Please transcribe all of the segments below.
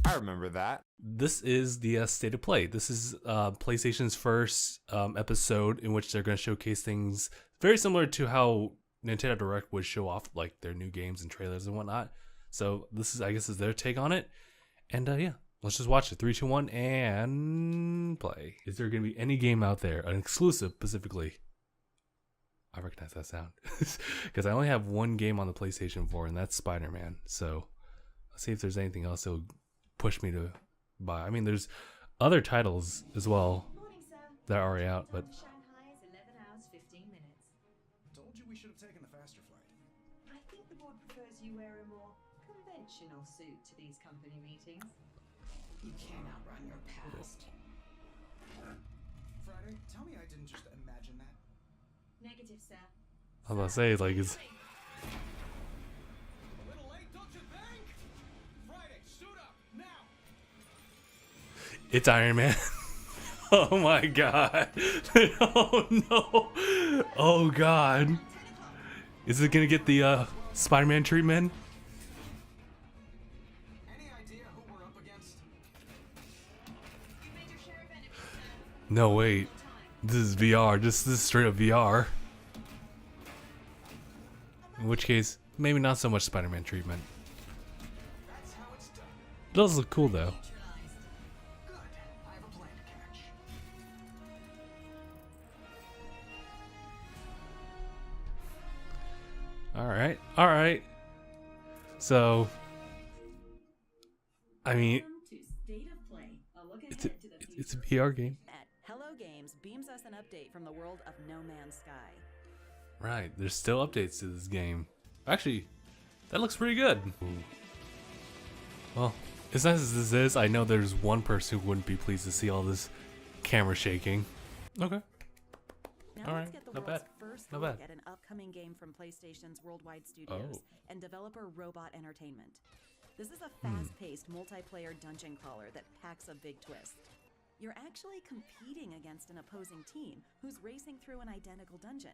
I remember that. This is the state of play. This is PlayStation's first episode in which they're going to showcase things very similar to how Nintendo Direct would show off like their new games and trailers and whatnot. So this is, I guess, is their take on it. And yeah, let's just watch it. 3, 2, 1, and play. Is there going to be any game out there, an exclusive specifically? I recognize that sound because I only have one game on the PlayStation 4, and that's Spider-Man. So let's see if there's anything else that will push me to buy. I mean, there's other titles as well that are already out, but Shanghai is 11 hours 15 minutes. Told you we should have taken the faster flight. I think the board prefers you wear a more conventional suit to these company meetings. You can't outrun your past. Friday, tell me I didn't just imagine that. Negative, sir. I was about to say, like, it's A little late, don't you think? Friday, suit up, now! it's Iron Man. Oh my god. Oh no. Oh god. Is it gonna get the Spider-Man treatment? Any idea who we're up against? You made your share of enemies, sir. No, wait. This is VR. This is straight up VR. In which case, maybe not so much Spider-Man treatment. That's how it's done. It does look cool though. Good. I have a plan to catch. Alright, alright. So, I mean, Welcome to State of Play, a look ahead to the future. it's a VR game. At Hello Games beams us an update from the world of No Man's Sky. Right, there's still updates to this game. Actually, that looks pretty good. Ooh. Well, as nice as this is, I know there's one person who wouldn't be pleased to see all this camera shaking. Okay. Now All let's right, get the not world's bad, first not look bad. at an upcoming game from PlayStation's Worldwide Studios and developer Robot Entertainment. This is a fast-paced multiplayer dungeon crawler that packs a big twist. You're actually competing against an opposing team who's racing through an identical dungeon.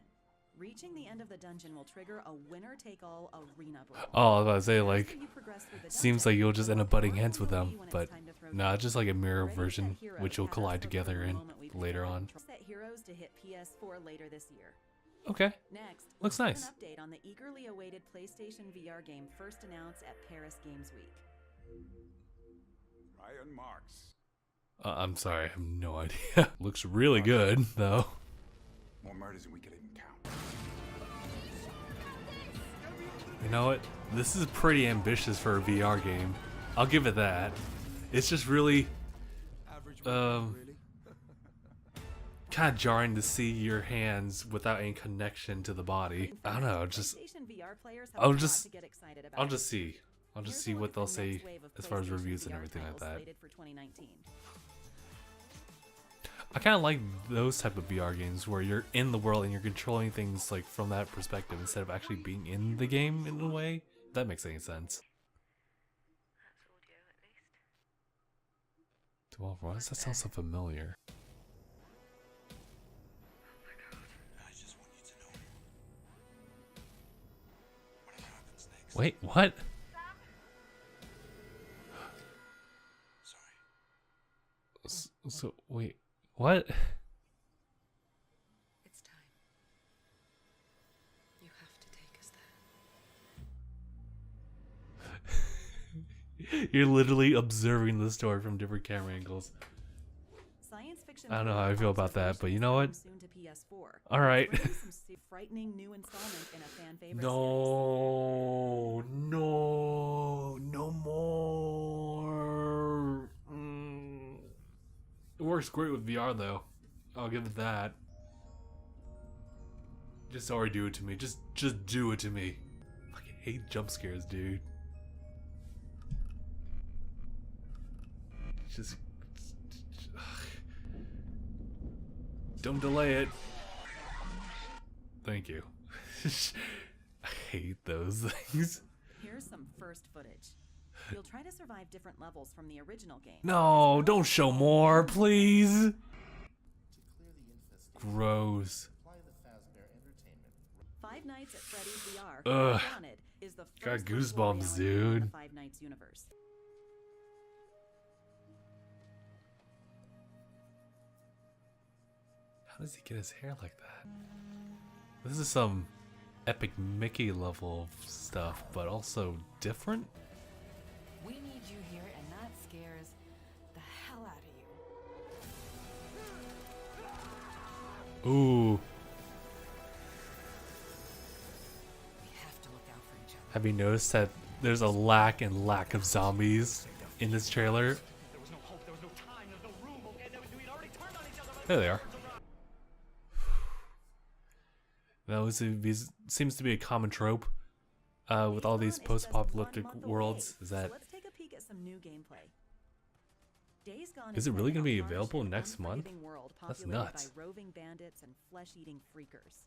Reaching the end of the dungeon will trigger a winner-take-all arena brawl. Oh, I was about to say, As like, you progress through the seems dungeon, like you'll just end up butting heads with the them, will be when but it's time to throw nah, down. just like a mirror Ready, set, version, heroes which will has us collide for together the in moment we've later picked. on. Set heroes to hit PS4 later this year. Okay. Next, Looks let's nice. get an update on the eagerly awaited PlayStation VR game first announced at Paris Games Week. Ryan Marks. I'm sorry, I have no idea. Looks really good, though. More murders than we could even count. You know what? This is pretty ambitious for a VR game. I'll give it that. It's just really, kind of jarring to see your hands without any connection to the body. I don't know. Just PlayStation VR players have I'll a lot just- to get excited about. I'll just see. I'll just Here's see a look what at they'll the say next wave of as far as PlayStation reviews and VR everything like titles that. slated for 2019. I kind of like those type of VR games where you're in the world and you're controlling things like from that perspective instead of actually being in the game in a way. If that makes any sense. 12. Why does that sound so familiar? I just want you to know. Whatever happens next. Wait, what? Sorry. So wait, what? It's time. You have to take us there. You're literally observing the story from different camera angles. Science fiction I don't know how I feel about that, but you know what? Soon to PS4. All right. Bringing some frightening new installment in a fan favorite No, no, no more. It works great with VR though. I'll give it that. Just already do it to me. Just do it to me. I fucking hate jump scares, dude. Just don't delay it. Thank you. I hate those things. Here's some first footage. You'll try to survive different levels from the original game. No, don't show more, please. Gross. Five Nights at Freddy's VR Ugh. Wanted is the Got first virtual goosebumps, reality game in the dude. Five Nights universe. How does he get his hair like that? This is some epic Mickey level of stuff, but also different. We need you here, and that scares the hell out of you. Ooh. We have to look out for each other. Have you noticed that there's a lack of zombies in this trailer? There was no hope, there was no time, there was no room, okay? We'd already turned on each other. There they are. That seems to be a common trope with all these Days Gone is just post-apocalyptic 1 month worlds. away, Is so that let's take a peek at some new gameplay. Days Gone Is it really set gonna be in a harsh available and next month? unforgiving world That's populated nuts. by roving bandits and flesh-eating freakers.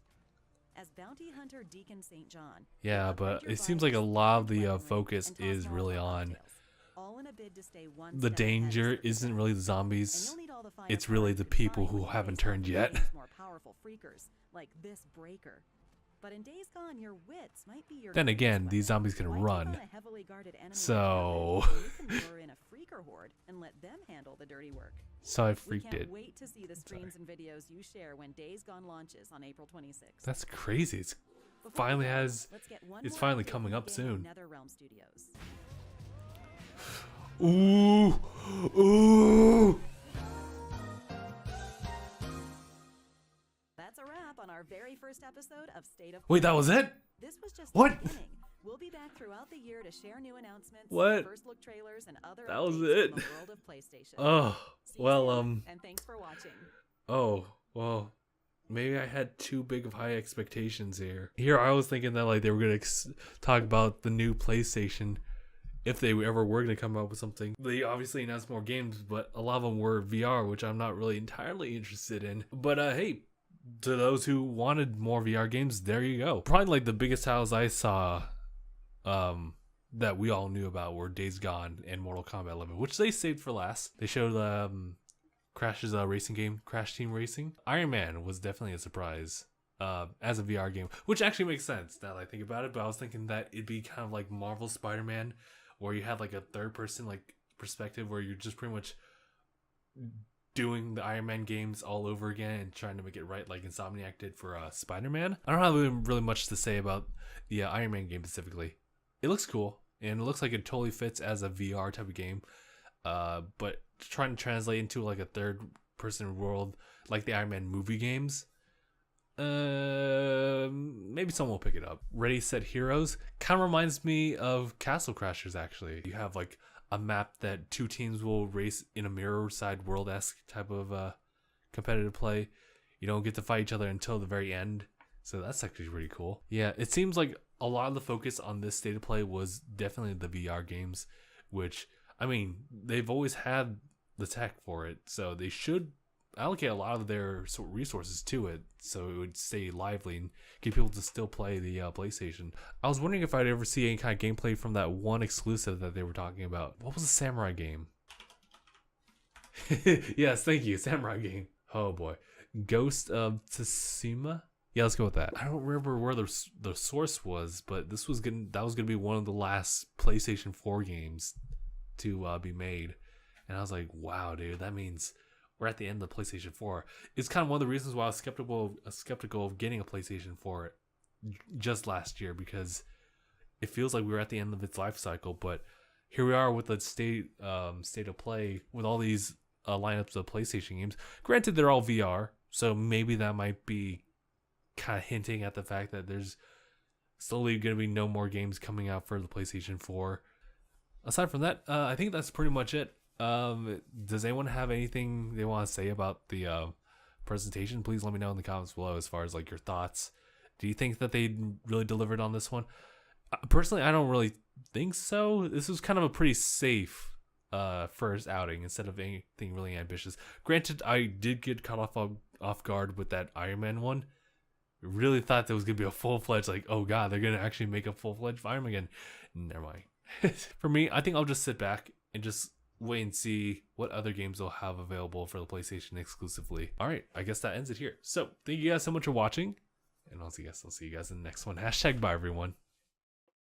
As bounty hunter Deacon St. John, Yeah, you'll but upgrade your it seems like a vitals, lot of collect the weaponry, focus and toss is really Molotov on cocktails, all in a bid to stay one the step ahead of danger certain isn't death. really the And zombies. you'll need all the It's firepower really you the could people find who when haven't Days Gone turned yet. released more powerful freakers like this breaker. But in Days Gone, your wits might be your Then greatest again, these weapon. zombies can Why take run. on a heavily guarded enemy like So- Hellman when you can lure in a freaker horde and let them handle the dirty work. So I We freaked can't it. wait to see the streams and videos you share when Days Gone launches on April 26th. That's crazy. It's Before we finally go, has. let's get one it's more finally update coming from up the soon. NetherRealm Studios. Ooh, ooh. That's a wrap on our very first episode of State of Wait, Play. that was it? This was just What? the beginning. We'll be back throughout the year to share new announcements, What? first look trailers, and other That was updates it? from the world of PlayStation. Oh, See you well, soon, and thanks for watching. Oh, well, maybe I had too big of high expectations here. Here I was thinking that like they were gonna talk about the new PlayStation, if they ever were gonna come out with something. They obviously announced more games, but a lot of them were VR, which I'm not really entirely interested in. But hey, to those who wanted more VR games, there you go. Probably like the biggest titles I saw, that we all knew about were Days Gone and Mortal Kombat 11, which they saved for last. They showed Crash's racing game, Crash Team Racing. Iron Man was definitely a surprise as a VR game, which actually makes sense now that I think about it. But I was thinking that it'd be kind of like Marvel Spider-Man, where you have like a third-person like perspective, where you're just pretty much doing the Iron Man games all over again and trying to make it right, like Insomniac did for Spider-Man. I don't have really much to say about the Iron Man game specifically. It looks cool, and it looks like it totally fits as a VR type of game. But trying to translate into like a third-person world like the Iron Man movie games, maybe someone will pick it up. Ready, Set, Heroes kind of reminds me of Castle Crashers. Actually, you have like a map that two teams will race in a mirror side world-esque type of competitive play. You don't get to fight each other until the very end, so that's actually pretty cool. Yeah, it seems like a lot of the focus on this state of play was definitely the VR games, which, I mean, they've always had the tech for it, so they should allocate a lot of their resources to it so it would stay lively and get people to still play the PlayStation. I was wondering if I'd ever see any kind of gameplay from that one exclusive that they were talking about. What was the samurai game? Yes, thank you, samurai game. Oh boy, Ghost of Tsushima. Yeah, let's go with that. I don't remember where the source was, but that was gonna be one of the last PlayStation 4 games to be made, and I was like, wow, dude, that means we're at the end of the PlayStation 4. It's kind of one of the reasons why I was skeptical of getting a PlayStation 4 just last year, because it feels like we were at the end of its life cycle. But here we are with the state of play with all these lineups of PlayStation games. Granted, they're all VR, so maybe that might be kind of hinting at the fact that there's slowly going to be no more games coming out for the PlayStation 4. Aside from that, I think that's pretty much it. Does anyone have anything they want to say about the presentation? Please let me know in the comments below as far as like your thoughts. Do you think that they really delivered on this one? Personally, I don't really think so. This was kind of a pretty safe first outing instead of anything really ambitious. Granted, I did get caught off guard with that Iron Man one. Really thought there was gonna be a full-fledged, like, oh god, they're gonna actually make a full-fledged Iron Man again. Never mind. For me, I think I'll just sit back and just wait and see what other games they'll have available for the PlayStation exclusively. All right, I guess that ends it here. So thank you guys so much for watching, and I'll see you guys in the next one. #bye everyone.